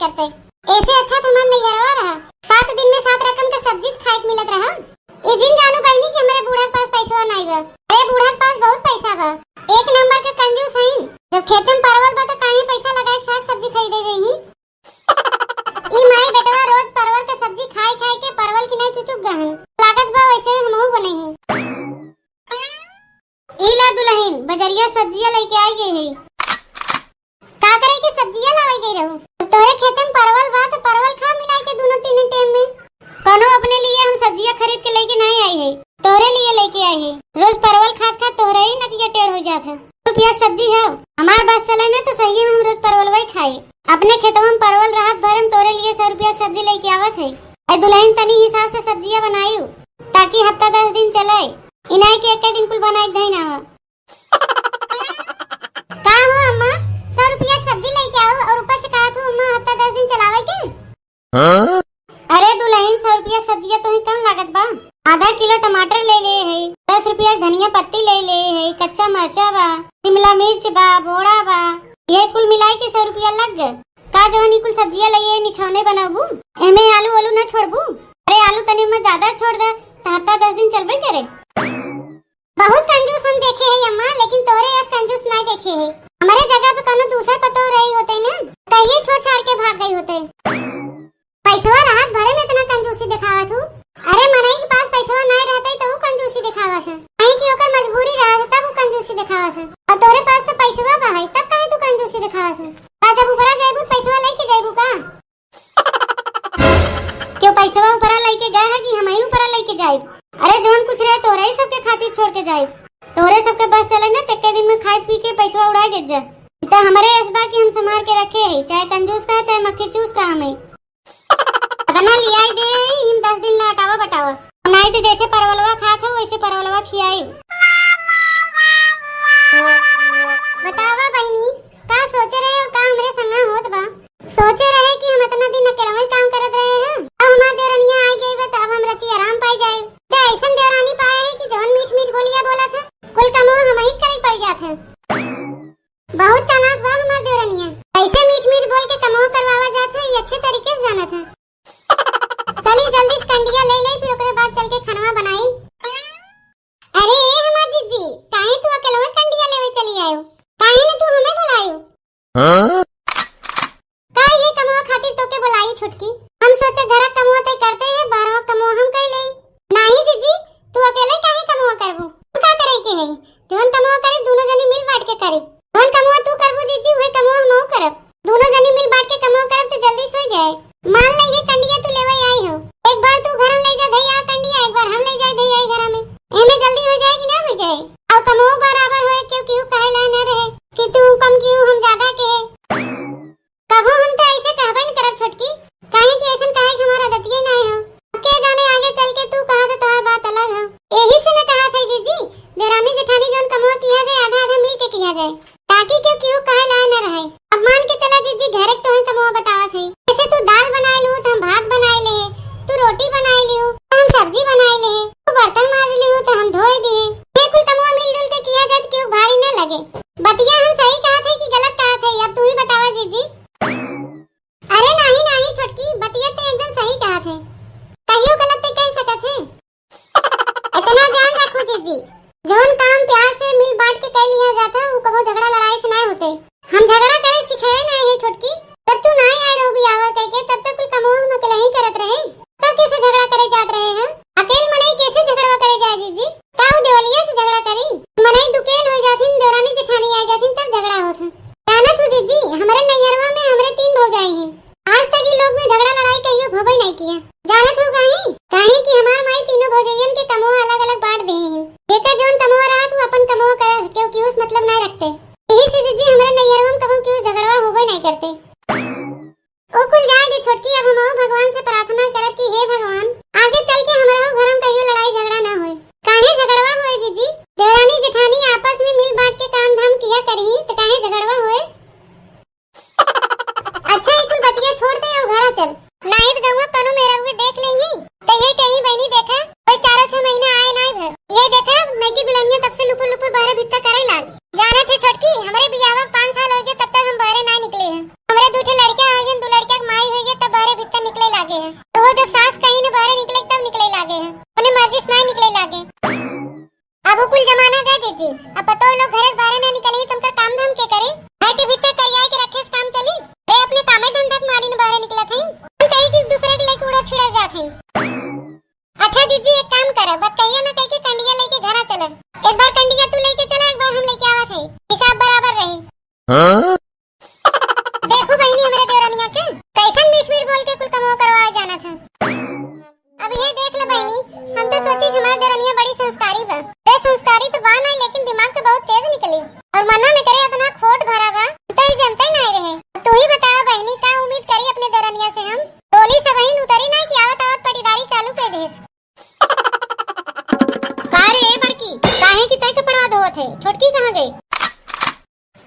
करते। ऐसे अच्छा तो मन नहीं हरवा रहा। 7 दिन में 7 रकम का सब्जी खाए के मिलत रहा। ये दिन जानू बहनी कि हमारे बूढ़ा के पास पैसा नहीं बा। अरे बूढ़ा के पास बहुत पैसा बा, एक नंबर के कंजूस है। जब खेत में परवल बा तो काहे पैसा लगा के साग सब्जी खरीदे गई ही। ई माई बेटवा रोज परवल का सब्जी खाए खाए के परवल की नहीं चुचुक गहन लागत बा, वैसे हमहू बने ही। इला दुल्हन बजरिया सब्जियां लेके आई गई है। का करे के सब्जियां लावे गई रहू। तोरे खेत में परवल बा तो परवल खा मिलाई के दोनों तीन टाइम में। कोनो अपने लिए हम सब्जियां खरीद के लेके नहीं आई है, तोरे लिए लेके आई है। रोज परवल खात खात तोहरे ही नकिया टेढ़ हो जात है। रुपया सब्जी है हमार बात चले ना तो सही में हम रोज परवल वही खाए। अपने खेतवा में परवल राहत भर हम तोरे लिए 100 रुपया की सब्जी लेके आवत है। ए दुल्हन तनी हिसाब से सब्जियां बनाई ताकि हफ्ता 10 दिन चले। इनाई के एक दिन कुल बनाए दही ना हो। का हो अम्मा 100 रुपया की सब्जी लेके आओ और ऊपर से कहा तू अम्मा हफ्ता 10 दिन चलावे के। हां अरे दुल्हन 100 रुपया की सब्जी तो ही कम लागत बा। आधा किलो टमाटर ले ले है, 10 रुपया धनिया पत्ती ले ले है, कच्चा मरचा बा, शिमला मिर्च बा, बोड़ा बा, ये कुल मिलाई के 100 रुपया लग गए। का जवानी कुल सब्जियां लइए निछौने बनाबू, एमे आलू वालू न छोड़बू। अरे आलू तनी में ज्यादा छोड़ दे तो हफ्ता 10 दिन चलबे करे। बहुत कंजूस हम देखे है अम्मा, लेकिन तोरे ऐस कंजूस नहीं देखे है। हमारे जगह पे कोनो दूसर पतो रही होते ना कहिए छोड़ छाड़ के भाग गई होते। पैसवा राहत भरे में इतना कंजूसी दिखावा तू। अरे मनई के पास पैसवा नहीं रहते तो वो कंजूसी दिखावा है, नहीं कि ओकर मजबूरी रहा तब वो कंजूसी दिखावा है। और तोरे पास तो पैसवा बा है तब काहे तू कंजूसी दिखावा है। का जब ऊपरा जाइबू पैसवा लेके जाइबू का। क्यों पैसवा ऊपरा लेके गए है कि हम ही ऊपरा लेके जाइब। अरे जोन कुछ रहे तोरे ही सबके खातिर छोड़ के जाइब। तोरे सबके बस चले ना तक्के दिन में खाए पी के पैसवा उड़ा दे जा। तो हमारे असबा की हम संभाल के रखे है, चाहे कंजूस का चाहे मक्खी चूस का। हमें अगना लिया दे हम 10 दिन ला हटावा बटावा नहीं तो जैसे परवलवा खात हो वैसे परवलवा खियाई। बतावा बहनी का सोचे रहे और का हमरे संगा होत बा। सोचे रहे कि हम इतना दिन अकेला ही काम करत रहे हैं, अब हमार देवरानिया आ गई बा तो अब हम रची आराम पाई जाए। ते ऐसन देवरानी पाए है कि जवन मीठ मीठ बोलिया बोलत है कुल कमो हम ही करे पड़ जात है। बहुत चालाक बा हमार देवरानिया, ऐसे मीठ मीठ बोल के कमो करवावा जात है, ये अच्छे तरीके से जानत है। चली जल्दी से कंडिया ले ले फिर ओकरे बाद चल के खाना बनाई। अरे हमार जीजी काहे तू अकेले कंडिया लेवे चली आयो, काहे ने तू हमें बुलायो। हां काहे ये कमवा खातिर तोके बुलाई छुटकी। हम सोचे घर कमवा तय करते हैं, बाहरवा कमवा हम कर ले। नहीं जीजी तू अकेले काहे कमवा करबू, का करे के है। जोन कमवा करे दोनों जनी मिल बांट के करे। जोन कमवा तू करबू जीजी वही कमवा हमहू करब। दोनों जनी मिल बांट के कमवा करब तो जल्दी सो जाए। मान ले ये कंडिया तू लेवे आई हो, एक बार तू घर में ले जा भैया कंडिया, एक बार हम ले जाए भैया घर में। एमे जल्दी हो जाए कि ना हो जाए। और कमो बराबर होए क्यों क्यों कहे ला न रहे कि तू कम क्यों हम ज्यादा के है। कबो हम तो ऐसे कहबे न करब छोटकी, काहे कि ऐसन काहे कि हमारा दतिये नहीं हो। के जाने आगे चल के तू कहा तो तोहार बात अलग है। यही से न कहा था जीजी देरानी जेठानी जोन कमो किया जाए आधा आधा मिल के किया जाए ताकि क्यों क्यों कहे ला न रहे। अब मान के चला जीजी घर तो ही कमो बतावत है। जैसे तू दाल बनाए लू तो हम भात बनाए ले, तू रोटी बनाए लियो तो हम सब्जी बनाए ले, तू बर्तन मांज लियो तो हम धोए दे। ये कुल कमवा मिलजुल के किया जाए क्यों भारी न लगे। बतिया हम सही कहा थे कि गलत कहा थे, अब तू ही बतावा जीजी। अरे नहीं नहीं छोटकी बतिया तो एकदम सही कहा थे, कहियो गलत तो कह सकत है। इतना जान रखो जीजी जोन काम प्यार से मिल बांट के कर लिया जाता वो कबो झगड़ा लड़ाई से नहीं होते। हम झगड़ा करे सिखाए नहीं है छोटकी। तब तू नहीं आए रहो बियाह करके तब तक कोई कमो हम अकेले ही करत रहे, तब कैसे झगड़ा करे जात रहे हैं। अकेले मने कैसे झगड़ा करे जाए जीजी, काऊ देवलिया से झगड़ा करी मने दुकेल हो जाथिन देवरानी जेठानी आ जाथिन तब झगड़ा होत है। जाना तू जीजी हमारे नैहरवा में हमरे 3 भौजाई हैं, आज तक ये लोग में झगड़ा लड़ाई कहियो होबे नहीं किया। जानत हो काहे कि हमार माई तीनों भौजाइयन के कमो अलग अलग बांट दे हैं। एका जोन कमो रहा तू अपन कमो कर क्यों उस मतलब नहीं रखते। यही से जीजी हमारे नैहरवा में कबो क्यों झगड़वा होबे नहीं करते। ओ कुल जाए दे छोटकी, अब हम भगवान से प्रार्थना करब कि हे भगवान आगे चल के हमारे घर में कहियो लड़ाई झगड़ा ना होए। काहे झगड़वा होए जीजी, देवरानी जेठानी आपस में मिल बांट के काम धाम किया करी तो काहे झगड़वा होए। अच्छा ये कुल बतिया छोड़ दे और घर चल, नहीं तो गंगा कनो मेरा रुए देख ले ही तो ये कहीं बहनी देखा कोई 4-6 महीना आए नहीं भर। ये देखा मैं की दुल्हनिया तब से लुपुर लुपुर बाहर भीतर करे लाग। जाने थे छोटकी हमारे बियाह 5 साल हो गए तब तक हम बाहर नहीं निकले हैं। हमारे 2 लड़कियां हो गए, 2 लड़कियां देखो बहनी हमारे देवरानिया के कैसन मीठ मीठ बोल के कुल कमो करवाए जाना था। अब ये देख ले बहनी, हम तो सोची कि हमारी देवरानिया बड़ी संस्कारी बा। ये संस्कारी तो बा नहीं, लेकिन दिमाग तो बहुत तेज निकली और मना में करे इतना खोट भरा बा तो ही जनता ही नहीं रहे। तू ही बतावा बहनी, का उम्मीद करी अपने देवरानिया से हम? टोली से बहन उतरी नहीं कि आवत आवत पटीदारी चालू कर देस। का रे बड़की, काहे की तय कपड़वा धोत है? छोटकी कहां गई?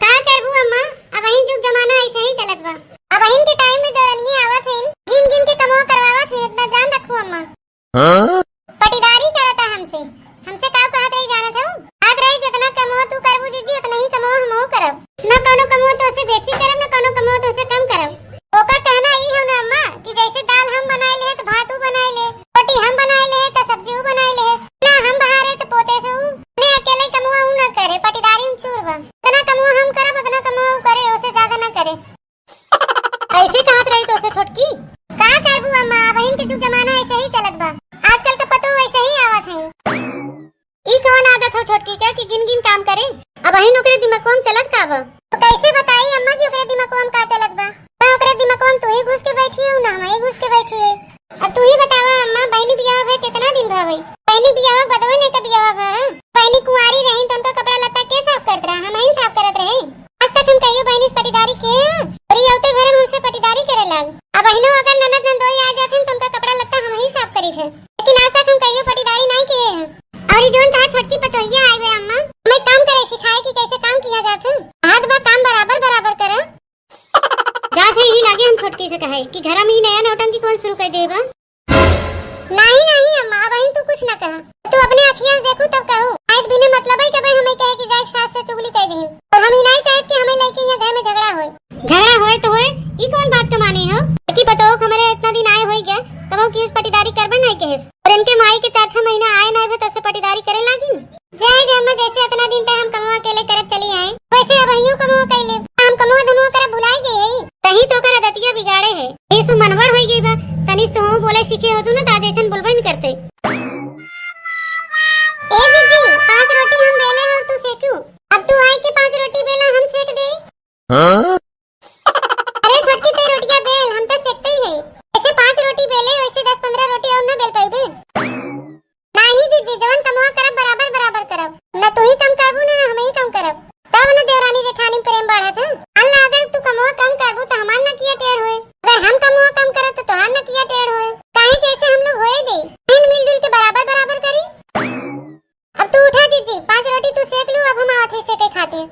का करबू अम्मा, अब बहन जुग जमाना ऐसे ही चलत बा। अब बहन के टाइम में देवरानिया आवत है, गिन गिन के कमो करवावत है, इतना जान रखो अम्मा। पटीदारी करता हमसे का कहत रही जाना था? आज रही जितना कमो तू करबू जीजी उतना ही कमो हमहू करब। न कोनो कमो तो से बेसी करब, न कोनो कमो तो से कम करब। ओकर कहना ई है ना अम्मा कि जैसे दाल हम बनाए ले तो भात ऊ बनाए ले, रोटी हम बनाए ले तो सब्जी ऊ बनाए ले, ना हम बहारे तो पोते से ऊ ने अकेले कमवा ऊ न करे। पटीदारी में चूरवा उतना कमो हम करब, उतना कमो करे, उससे ज्यादा न करे। ऐसे कहत रही तो से छोटकी का करबू अम्मा, बहन के जुग जमाना ऐसे ही चलत बा। आजकल का पतो वैसे ही आवत है। ई कौन आदत हो छोटकी का कि गिन गिन काम करे? अब बहन ओकरे दिमाग में चलत का बा? तो कैसे बताई अम्मा कि ओकरे दिमाग में का चलत बा? ना ओकरे दिमाग में तू ही घुस के बैठी है, ना हम ही घुस के बैठी है। अब तू ही बतावा अम्मा, बहनी बियाह भे कितना दिन भा भई? बहनी बियाह बदवे नहीं का बियाह भा? बहनी कुंवारी रही तो उनका कपड़ा लत्ता के साफ करत रहा? हम ही साफ करत रहे। आज तक हम कहियो बहनी से पटीदारी के और ये औते भरे हमसे पटीदारी करे लाग। अब बहनों अगर ननद नंदोई आ जाथे तो उनका कपड़ा लत्ता हम ही साफ करी थे, लेकिन आज तक हम कहियो पटीदारी नहीं किए हैं। और ये जोन कहा छोटकी पतोहिया आई वे अम्मा, हमें काम करे सिखाए कि कैसे काम किया जाता। हाथ बा काम बराबर बराबर करा। जात है यही लागे हम छोटकी से कहे कि घर में ही नया नौटंकी कौन शुरू कर देबा? नहीं नहीं अम्मा, बहन तू कुछ न कहा, तू अपने अखियां से देखो तब कहो। आज बिना मतलब ही कभी हमें कहे कि जाए सास से चुगली कर दे, और हम ही नहीं चाहते कि हमें लेके यहाँ घर में झगड़ा होए। झगड़ा होए तो होए, ये कौन बात का माने हो कि बताओ हमारे इतना दिन आए होई गया तब वो किस पटीदारी करबे नहीं कहेस, और इनके माई के 4-6 महीना आए नहीं तब से पटीदारी करे लागी। जय गे अम्मा, जैसे इतना दिन तक हम कमवा अकेले करत चली आए, वैसे अब हियो कमवा कैले हम कमवा धमवा करे भुलाई गई है। तही तो कर दतिया बिगाड़े है, ये सु मनवर होई गई बा। तनिस तो हम बोले सीखे हो तू ना ताजेशन बोलबे नहीं करते। ए जीजी 5 रोटी हम बेले और तू सेकू। अब तू आई के 5 रोटी बेला हम सेक दे। हां अरे छोटकी ते रोटियां बेल, हम तो सेकते ही है। ऐसे 5 रोटी बेले वैसे 10-15 रोटी और ना बेल पाइबे। नहीं जीजी, जवन कमवा करब बराबर बराबर करब, ना तू ही कम करबू ना हम ही कम करब, तब ना देवरानी जेठानी प्रेम बढ़त है। अल्लाह अगर तू कमवा कम करबू तो हमार ना किया टेढ़ होए, अगर हम कमवा कम करत तो तोहार ना किया टेढ़ होए। काहे कैसे हम लोग होए दे, इन मिलजुल के बराबर बराबर करी। अब तू उठा जीजी, 5 रोटी तू सेक लू, अब हम आवत है सेके खाते।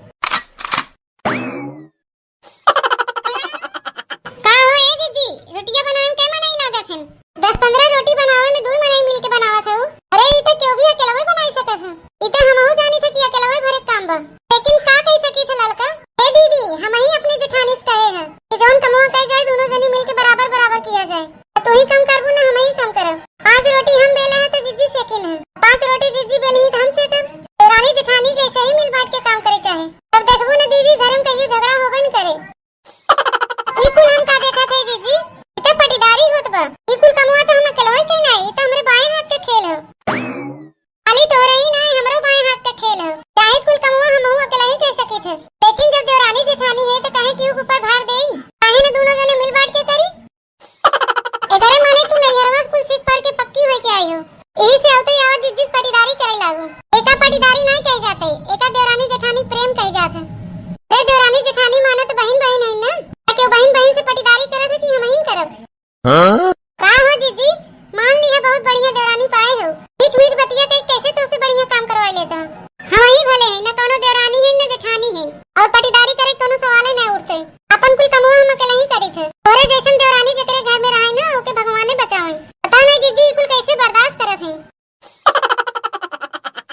का हो ए जीजी, रोटियां बनावे में कैमा नहीं लागत है? 10-15 रोटी बनावे में 2 मनाई मिल के बनावत हो। अरे ई तो क्यों भी अकेला बनाई सकत है, ई तो हमहू जानी था कि अकेला भरे काम बा, लेकिन का कह सकी थे ललका? ए दीदी, हम ही अपने जेठानी से कहे हैं कि जोन कमवा कह जाए दोनों जनी मिल के बराबर बराबर किया जाए। तू ही कम करबू ना हम ही कम करब। 5 रोटी हम बेले हैं तो जीजी सेकिन है, 5 रोटी जीजी बेली तो हम सेकब। तो रानी जेठानी कैसे ही मिल बांट के काम करे चाहे, तब देखबू ना दीदी घर में कहियो झगड़ा होबे न करे। ई कुल हम का देखा थे जीजी, ई तो पटीदारी होत बा। ई कुल कमवा तो हम अकेले के नहीं, ई तो हमरे बाएं हाथ के खेल है। खाली तोरे ही नहीं, हमरो बाएं हाथ के खेल है। चाहे कुल कमवा हमहू अकेले ही कर सके थे, लेकिन जब देवरानी जेठानी है तो काहे क्यों ऊपर भार देई? काहे ना दोनों जने मिल बांट के करी। एगरे माने तू नहीं हरवास कुल सीख पढ़ के पक्की होई के आई हो, यही से आवते आवत जिस पटीदारी करे लागो। एका पटीदारी नहीं कह जाते, एका देवरानी जेठानी प्रेम कह जाते। ए देवरानी जेठानी माने तो बहन बहन है ना, क्यों बहन बहन से पटीदारी करत है कि हम ही करब? हां का हो जीजी, मान ली है बहुत बढ़िया देवरानी पाए हो, बीच बीच बतिया कह कैसे तो से बढ़िया काम करवा लेता। हम ही भले है ना, कोनो देवरानी है ना जेठानी है, और पटीदारी करे कोनो सवाल नहीं उठते। अपन कुल कमवा हम अकेले ही करी थे। तोरे जैसन देवरानी जेकरे